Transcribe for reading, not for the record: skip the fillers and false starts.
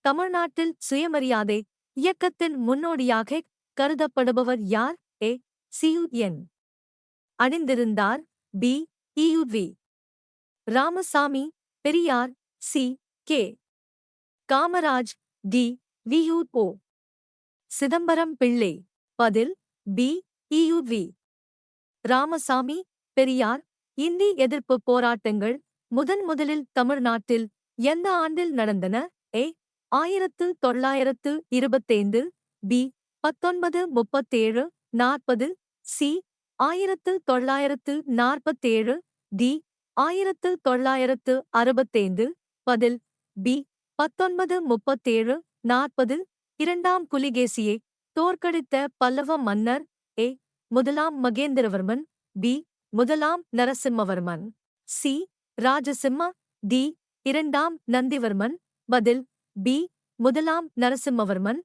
தமிழ்நாட்டில் சுயமரியாதை இயக்கத்தின் முன்னோடியாக கருதப்படுபவர் யார்? ஏ. சி.என். அணிந்திருந்தார். B. E V. Ramasamy, Periyar. C. K. Kamaraj. D. V U O. Chidambaram Pillai. பதில் பி. இ.வி. ராமசாமி. பெரியார். இந்தி எதிர்ப்பு போராட்டங்கள் முதலில் தமிழ்நாட்டில் எந்த ஆண்டில் நடந்தன? ஏ. 1925. பி. 1937-40. சி. 1947. டி. 1965. பதில் பி. 1937-40. இரண்டாம் புலிகேசியை தோற்கடித்த பல்லவ மன்னர்? ஏ. முதலாம் மகேந்திரவர்மன். பி. முதலாம் நரசிம்மவர்மன். சி. ராஜசிம்ம. டி. இரண்டாம் நந்திவர்மன். பதில் பி. முதலாம் நரசிம்மவர்மன்.